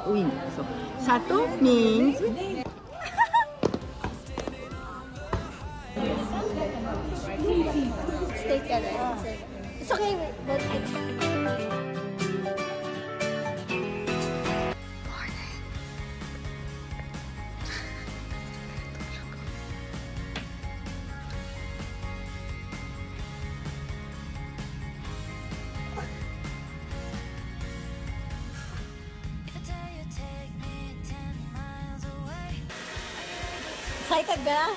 win. So, Sato means Stay together. It's okay, but excited ka?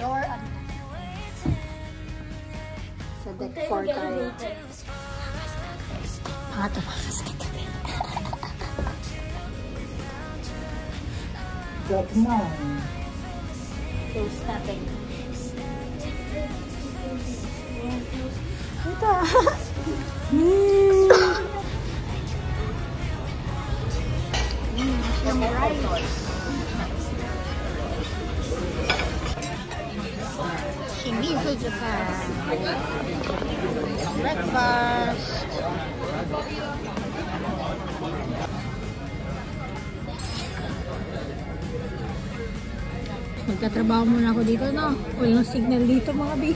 Door on. Sa deck 4 tayo. Tumakas kita. Deck 9. Close natin. Ito. Yung rice. Shimizu Japan. Breakfast. Magtatrabaho muna ako dito, no? Walang signal dito, mga big.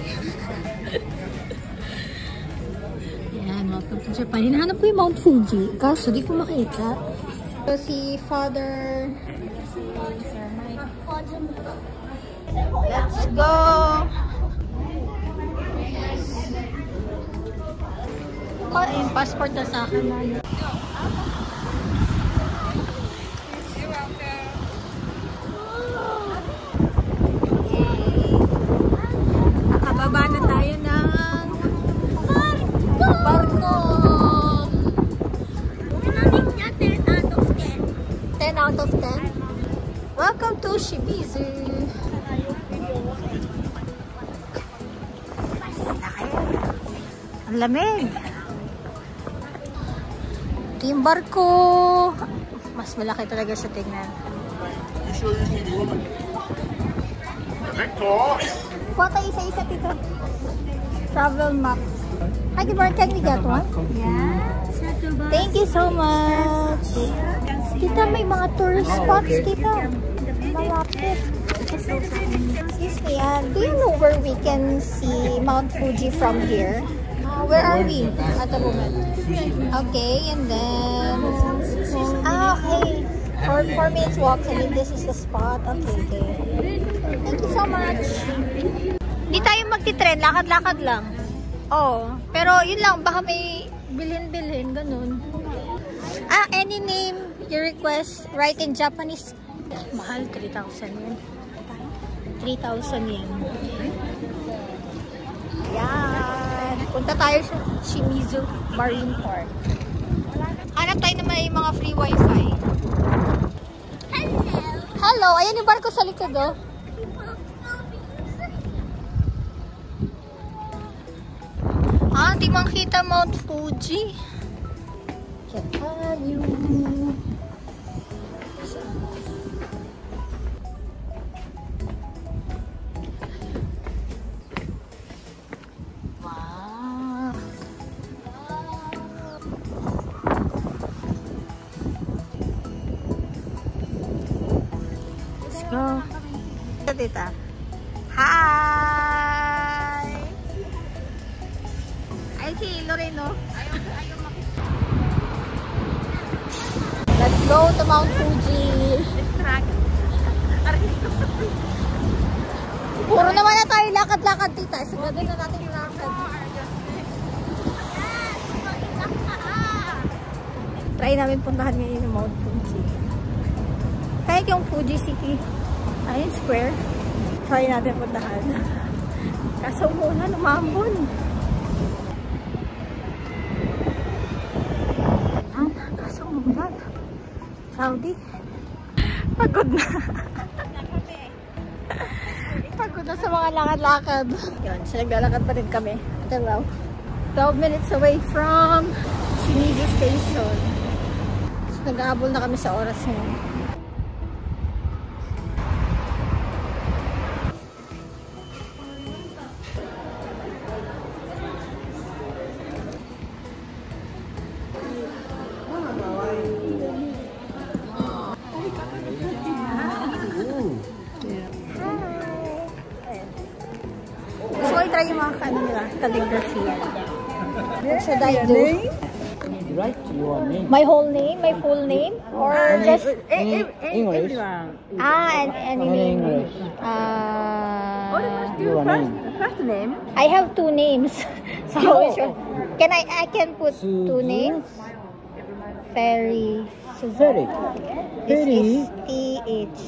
Yan, welcome to Japan. Hinahanap ko yung Mount Fuji. Kaso, di ko makita. So, si Father... Let's go! Oh, yung passport na sa akin. Nakababa na tayo ng barko. Pinamig niya 10 out of 10. 10 out of 10. Welcome to Shimizu. Ang lamig. Ito yung barko. Mas malaki talaga sa tingnan. Kuha tayo isa-isa dito. Travel map. Hi, Gibran, can we get one? Yes. Thank you so much. Tita, may mga tourist spots, tita. Malapit. Excuse me, do you know where we can see Mount Fuji from here? Where are we at the moment? Okay, and then... okay. For 4 minutes walk, I mean, this is the spot. Okay. Thank you so much. Hindi tayo magti-trend, lakad-lakad lang. Oh, pero yun lang, baka may bilhin-bilhin, ganun. Any name you request, write in Japanese. Mahal, 3,000 yun. 3,000 yen. Yan. Punta tayo sa Shimizu Marine Park. Hanap tayo naman yung mga free wifi. Hello! Hello! Ayan yung barko sa likod, oh. Di makita Mount Fuji. Tayo. Wow. Let's go. Tita. Hi! Ay, si Loreno. Let's go to Mount Fuji. Puro naman na tayo lakad-lakad, tita. So, gagawin na natin yung lakad. Try namin puntahan ngayon yung Mount Fuji. Kahit yung Fuji City. Ayun, square. Try natin puntahan. Kaso muna, lumambon. Kaso muna. Saudi. Pagod na. Pagod na sa mga lakad-lakad. Yun, so naglalakad pa rin kami. Ito raw. 12 minutes away from Shimizu Station. So, nag-aabol na kami sa oras ngayon. Try yung mga nila, calligraphy. What should I do? Write your name. My whole name? My full name? Or just... English. and any name? English. Your name. First name. I have two names. So, can I can put two names? Ferry. Ferry. This is T-H.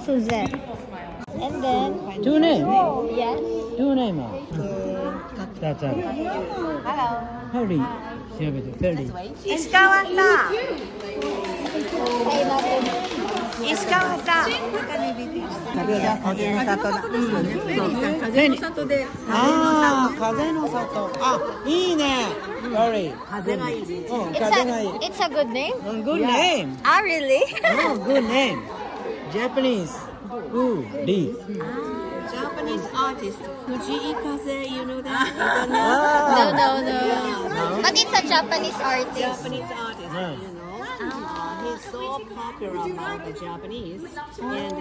Suzanne. And then... Two names. Yes. Two names. That's all. Hello. Ferry. Ferry. Ishikawa-san. Try natin. Ishikawa-san. It's a good name? Good name. Ah, really? Oh, good name. Japanese. Ooh, D. Japanese artist. Fujii Kaze, you know that? You don't know? No. But it's a Japanese artist. Japanese artist, you know. He's so popular among the Japanese and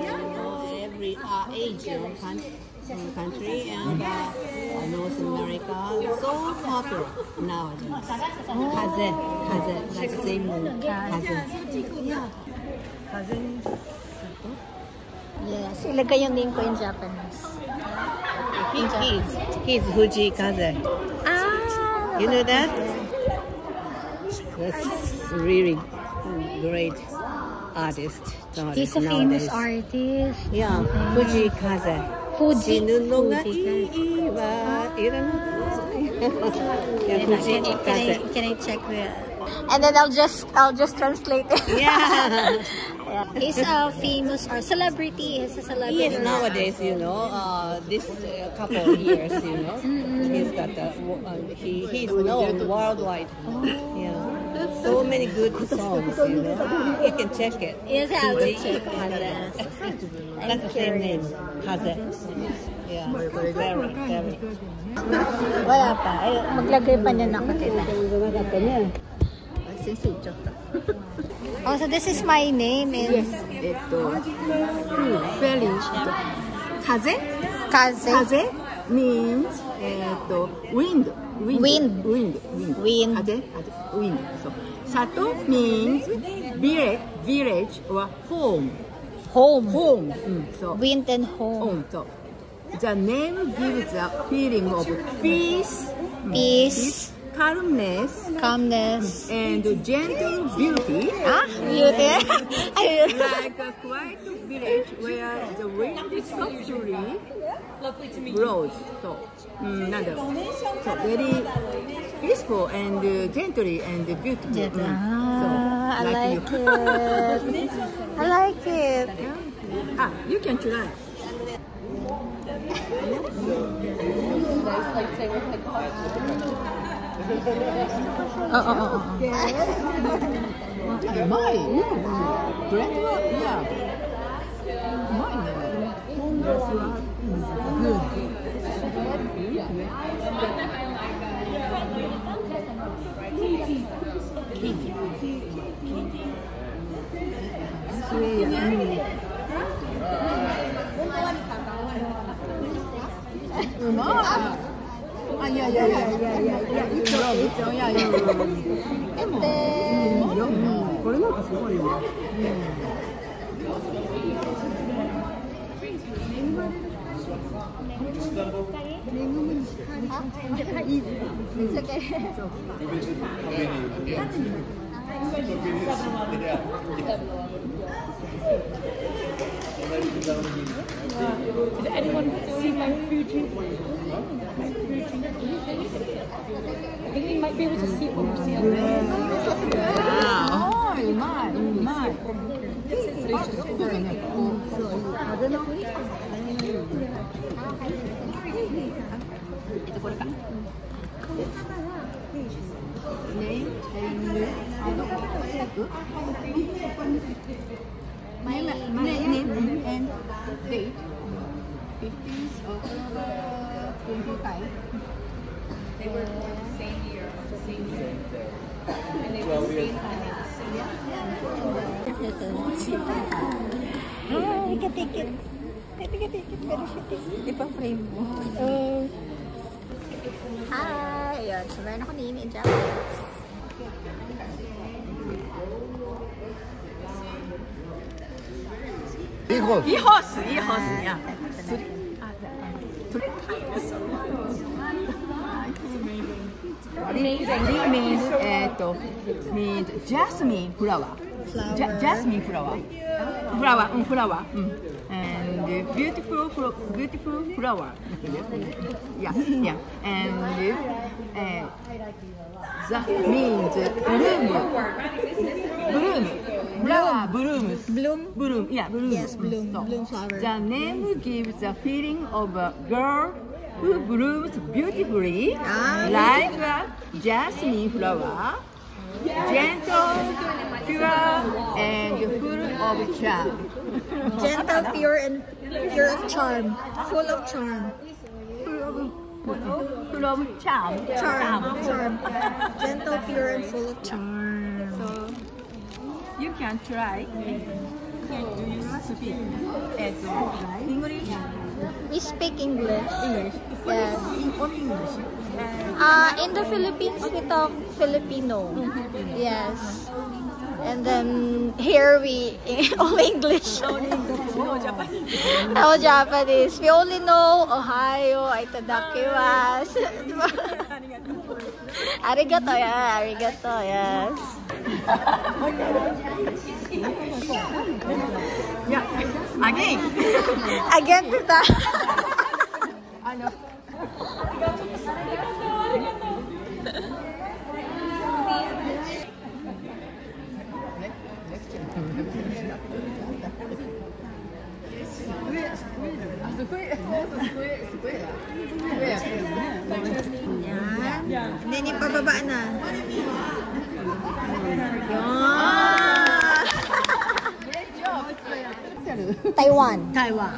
every Asian country and North America. So popular nowadays. Kaze, that's the same name. Kaze. Yeah. Kaze. Yes, ilagay yung name ko in Japanese. He's Fujii Kaze. Ah! You know that? That's really great artist. He's a famous artist. Yeah, Fujii Kaze. Fuji. Can I check the... And then I'll just translate it. Yeah. He's a famous celebrity. He's a celebrity. Yes, nowadays, this couple of years, he's got he's known worldwide. Yeah, so many good songs, You can check it. Yes, I'll check it. That's the same name, Kaze. Yeah, very. Wala pa. Maglagay pa niya ng katita. Oh, so this is my name. Yes. Very. Kaze? Kaze means wind. Wind. Kaze, wind. So, Sato means village or home. Home. So, Wind and home. So, the name gives a feeling of peace, calmness, and gentle beauty. Beauty. Like a quiet village where the wind softly blows. So, very peaceful and gently and beautiful. I like it. I like it. You can try. Mine. Great work, yeah. Mine. Did anyone see my Fuji? I think you might be able to see what we're seeing. Name and name and date. 15th October 25. They were born the same year, the same year. And they were same time at the same Ah, ika-ticket. Ika-ticket. Pero siya ticket. Ipa-frame mo. Hi! Ayun. So, meron ako name in Japanese. Ihos, yeah. Means jasmine flower. Jasmine flower. Flower. And beautiful flower. Yeah. And that means bloom. Flower blooms. Bloom. Yeah, bloom. Yes, bloom. Bloom flower. The name gives a feeling of a girl who blooms beautifully, like a jasmine flower, gentle, pure, and full of charm. Gentle, pure, and pure of charm. Full of charm. Full of charm. Charm. Gentle, pure, and full of charm. So you can try. Do you speak English? We speak English. Yes. Only English. In the Philippines, we talk Filipino. Yes. And then here we only English. No Japanese. We only know Ohayo, Itadakimasu. Arigato, yeah. Arigato, yes. Yeah. Again. Again, kita. Ano? Yan. Then yung pababa na. Taiwan.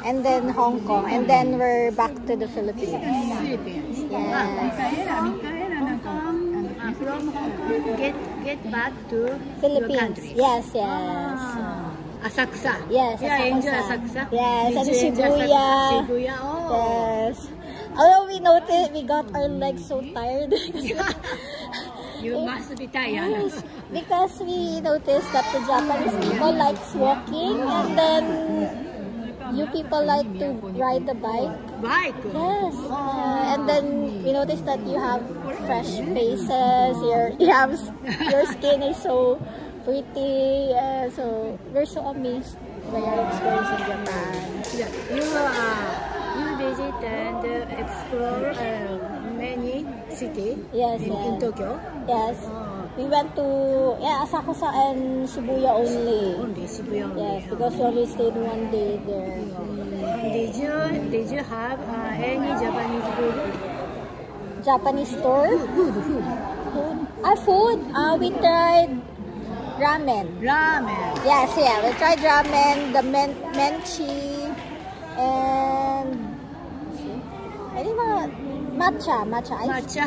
And then Hong Kong. And then we're back to the Philippines. Yes. From Hong Kong, get back to Philippines. Yes. Asakusa. Yes, Yeah, enjoy Asakusa. Asakusa. Yes, and Enjoy Shibuya. Shibuya. Oh. Yes. Although we noticed, we got our legs so tired. You must be tired. Yes, because we noticed that the Japanese people likes walking, and then you people like to ride the bike. Bike. Yes, and then we noticed that you have fresh faces. Your skin is so pretty. So we're so amazed by our experience in Japan. Yeah. You visit and explore many cities in Tokyo. Yes. We went to Asakusa and Shibuya only. Only Shibuya only. Yes, because we only stayed one day there. Did you have any Japanese food? Japanese store? Food. Food? We tried ramen. Ramen. Yes, we tried ramen, the menchi, and I think matcha ice tea.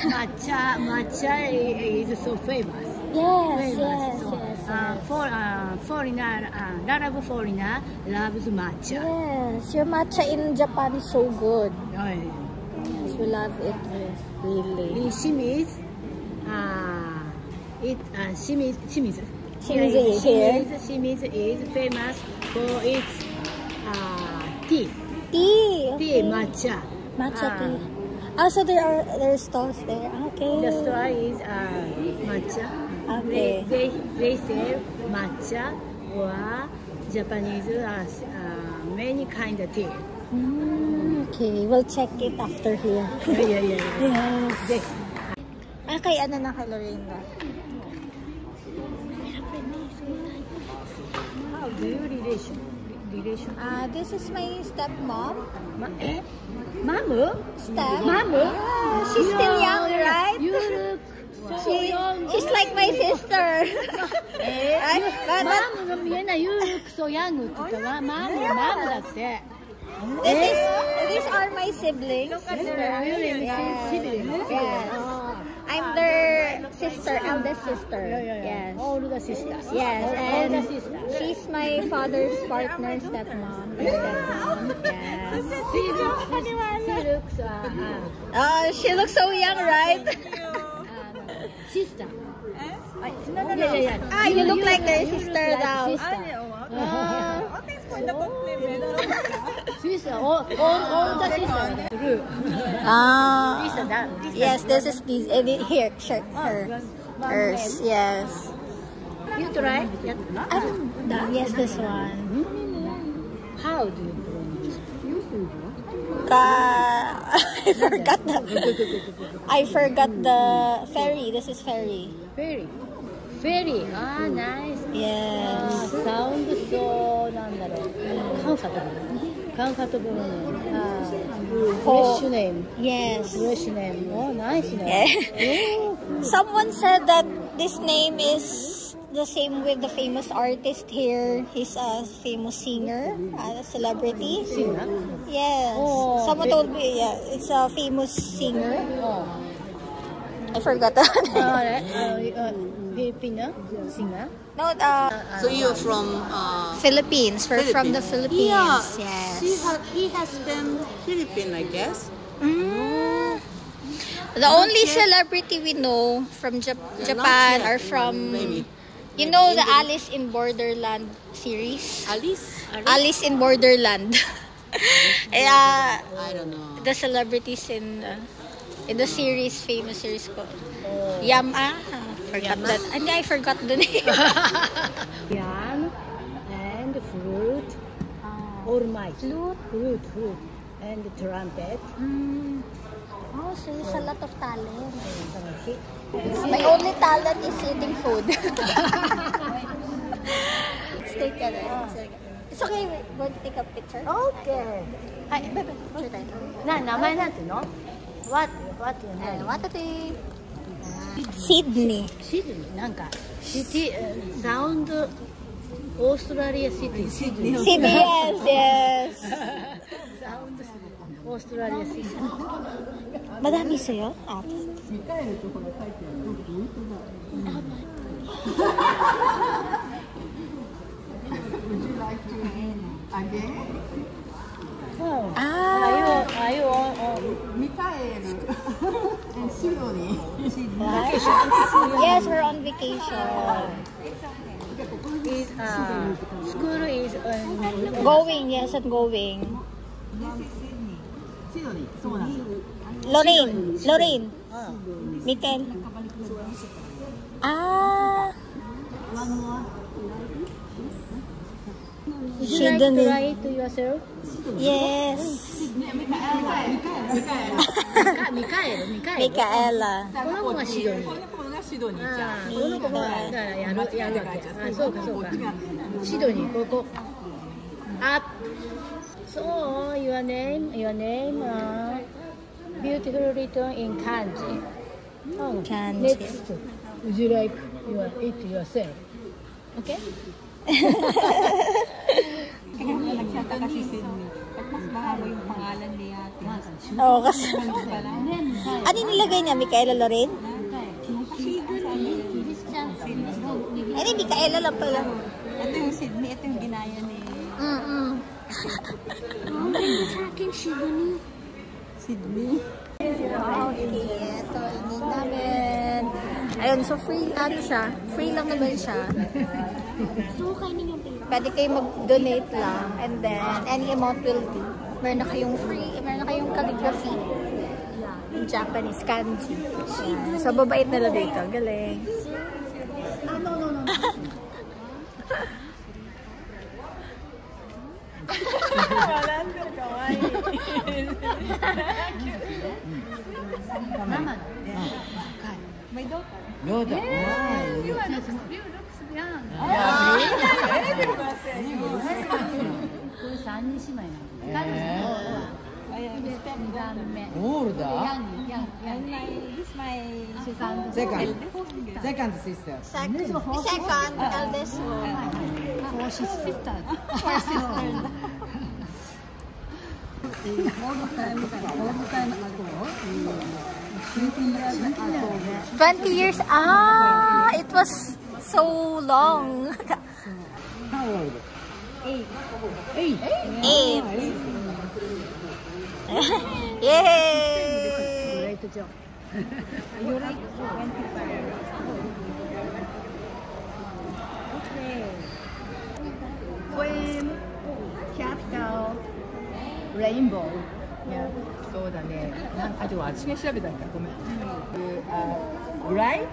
Matcha is so famous. Yes. Foreigner, foreigner loves matcha. Yes, your matcha in Japan is so good. Yes, we love it really. Shimizu is famous for its tea. Matcha tea. Also, there are stalls there. Okay. The store is matcha. Okay. They sell matcha or Japanese many kind of tea. Okay, we'll check it after here. Yeah. Yes. Kay ano na kay Lorena? How do you relation? This is my stepmom. Mamu? Step? Mamu? Yeah, she's still young, right? You she's like my sister. Right? But マムの見えないユークソヤングって言ったわ。マムだって。these are my siblings. Siblings. Yes. I'm their sister, eldest sister. Yes. Older sister. Yes, Older and sister. she's my father's partner, stepmom. Stepmom. Yes. She looks She looks so young, right? sister. No. You look like their sister now. Sister, older sister. Yes, this is here, hers, yes. You try? Yes, this one. How do you pronounce? I forgot the ferry. This is ferry. Ferry. Nice. Yes. Sound so, なんだろう。comfortable name. Fresh name. Yes. Fresh name. Oh, nice name. Someone said that this name is the same with the famous artist here. He's a famous singer, a celebrity. Singer? Yes. Oh, Someone told me, yeah, it's a famous singer. Oh. I forgot that. Filipino singer? No, So you're from Philippines. We're from the Philippines. Yeah. Yes. He has been Philippine, I guess. The only celebrity we know from Japan are from, Maybe. you know, the Alice in Borderland series? Alice? In Borderland. I don't know. The celebrities in the series, famous series called Yama. Forgot that. And I forgot the name. Piano and flute. All my flute and trumpet. Oh, so there's a lot of talent. My only talent is eating food. Let's take a It's okay, we're going to take a picture. Okay. Hi, bebe, picture tayo. 名前なんていうの? What your name? Sydney. Sydney. なんか city sound Australia city. Sydney. Sydney, yes. Sound Australia city. Madami sa'yo? Would you like to again? Oh. Are you on Mikael and Sydney. Yes, we're on vacation. School is Going, yes, I'm going. This is Sydney. Lorraine. Mikael. One more. Would you like to try it to yourself? Yes. Micaela. この子がシドニー。この子がシドニーちゃん。この子がだからやるわけ。そうか。シドニーここ。Up. So your name, beautiful written in kanji. Oh, Kanji. Next, would you like it yourself? Okay? Kaya mo nagtataka si Sydney. At mas mahaba yung pangalan ni ate. Oo, kasi. Ano nilagay niya? Micaela Lorraine? Ay, hindi, Micaela lang pala. Ito yung Sydney. Ito yung ginaya ni Sa akin, Sydney. Sydney. Okay, ito, ingin namin. Ayun, so free, siya. Free lang naman siya. Pwede kayo mag-donate lang. And then, any amount will do. Meron na kayong free, meron na kayong calligraphy. Japanese kanji. So, babait nila dito. Galing. No. My daughter. Yoda. You looks young. これ3人姉妹なの。Ayan, step 2番目。オールだ。ヤング。This my Second sister. Second eldest one. Four sisters. Four sisters. 20 years. Ah, it was so long. How old? 8. 8. Yay! Great job. Poem, capital, rainbow. Yeah, そうだね。あ、でも私が調べたんだ。ごめん。Bright,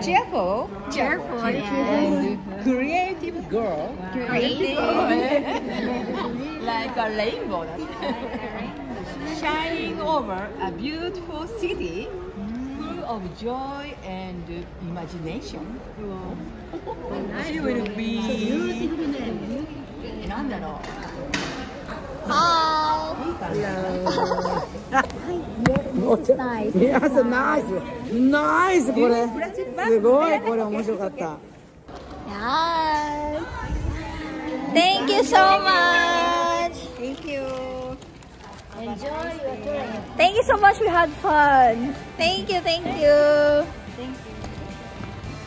cheerful, Cheerful, and creative girl. Creative. Like a rainbow. Shining over a beautiful city full of joy and imagination. She will be なんだろう。 Hi. Nice. Yes, nice. Nice これ。すごいこれ面白かった。Yes. Thank you so much. Thank you. Enjoy your tour. Thank you so much. We had fun. Thank you. Thank you.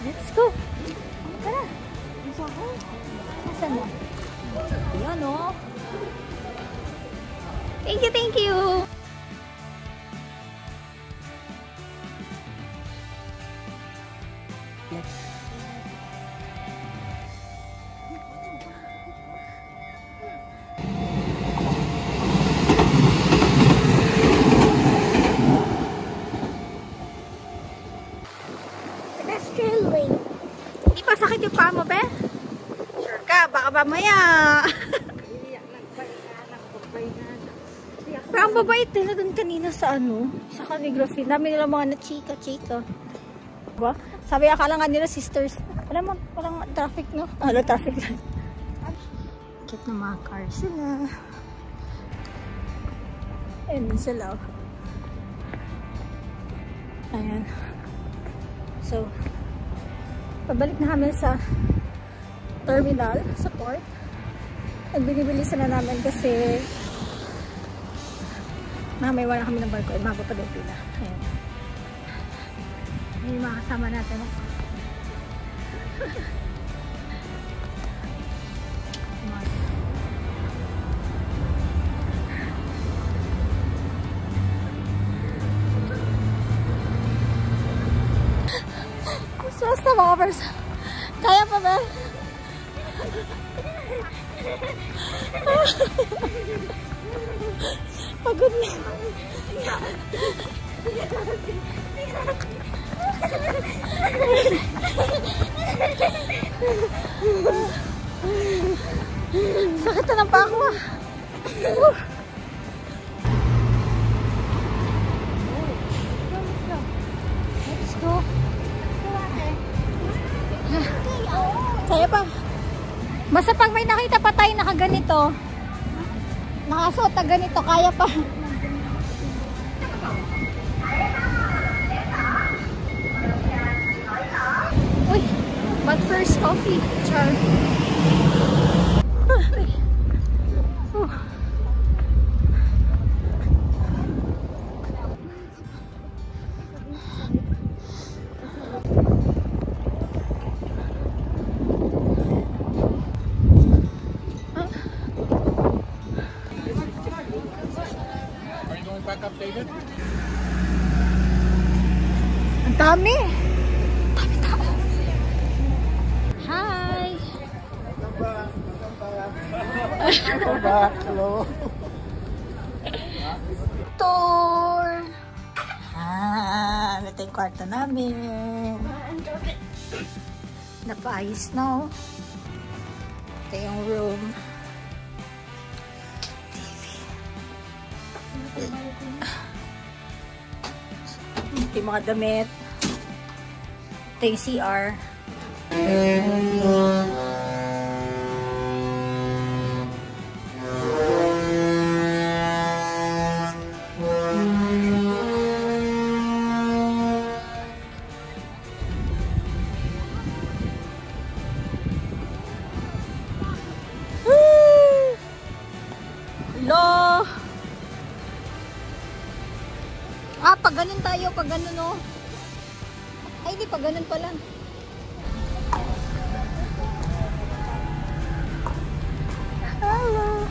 Let's go. Tara. Nasaan mo? Ayan o. Thank you. Thank you. Pedestrian lane. Hindi pa sakit yung paa mo, be? Sure ka, baka mamaya. Pero ang babait nila dun kanina sa sa calligraphy. Dami nila mga na-chika-chika. Diba? Sabi akala nga nila sisters. Alam mo, walang traffic, no? Wala traffic lang. Cute na mga cars sila. Ayun din sila. Ayan. So, pabalik na kami sa terminal, sa port. Nagbinibili na namin kasi mamaya wala kami ng barko. Maba pa din pila. Ayan. Yung mga kasama natin. Basta mga pers. Kaya pa ba? Pagod na. Sakit na ng pako. Let's go. Kaya pa. Basta pag may nakita pa tayo nakaganito, nakasuot na ganito, kaya pa. Uy, but first coffee, char. Ang dami. Dami tao. Hi. Hello. Tour. Ito yung kwarto namin. Napaayos na. Ito yung room. Ito yung mga damit. Ito yung CR. pag ganun tayo, pag ganun, no? Ay, di, pag ganun pala. Hello.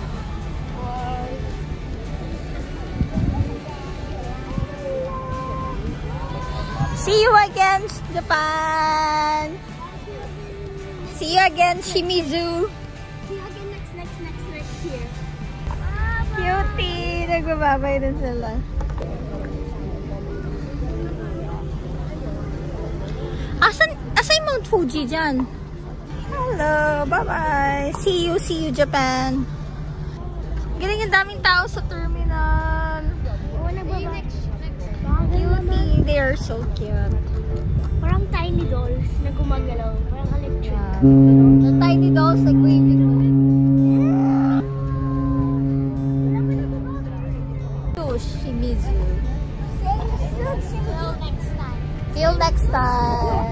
See you again, Japan. See you again, Shimizu. See you again next year. Cutie! Nagbababay din sila. Asan yung Mount Fuji dyan? Hello! Bye-bye! See you, Japan! Galing yung daming tao sa terminal. Oo, nagbaba. Cutie! They are so cute. Parang tiny dolls na gumagalaw. Parang electric. The tiny dolls like waving. Shimizu. Till next time.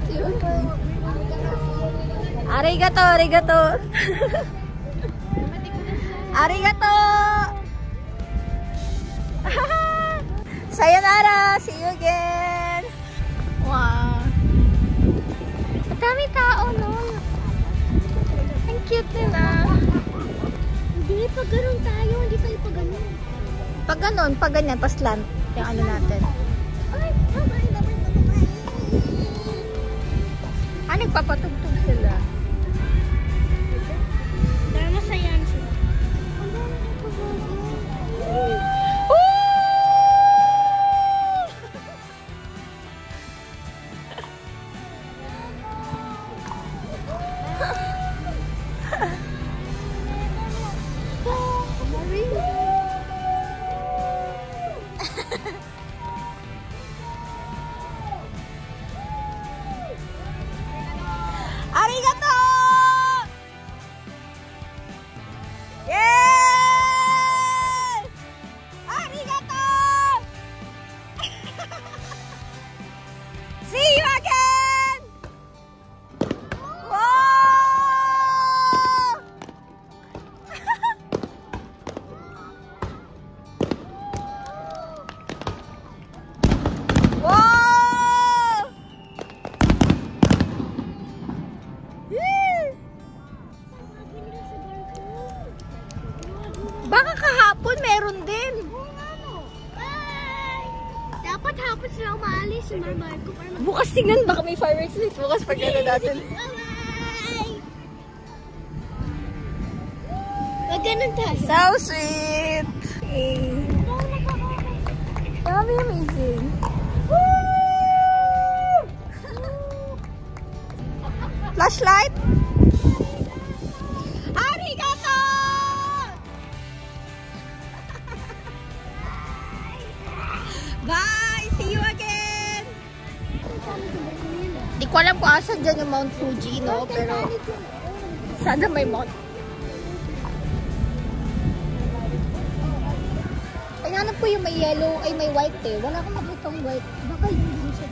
Cute. Arigato, arigato. Arigato. Sayonara. See you again. Wow. Ang dami tao, no? Ang cute nila. Hindi, pag ganun tayo. Hindi tayo pag ganun. Pag ganun, pag ganyan, paslant. Yung ano natin. Ay, babay. Ah, nagpapatugtog sila. Dahil masayan sila. Arigato! Yay! Arigato! See you again! Wow! Wow! Baka kahapon meron din. Dapat hapon sila umaalis yung Marmarco para Bukas tingnan, baka may fireworks ulit. Bukas pag ano natin. Wag ganun tayo. So sweet! Okay. That'll be amazing. Woo! Flashlight? Arigato! Bye! See you again! Di ko alam kung asan dyan yung Mount Fuji, no? Pero sana may Mount. Ay, hanap ko yung may yellow, ay may white eh. Wala akong makitang white. Baka yun din siya.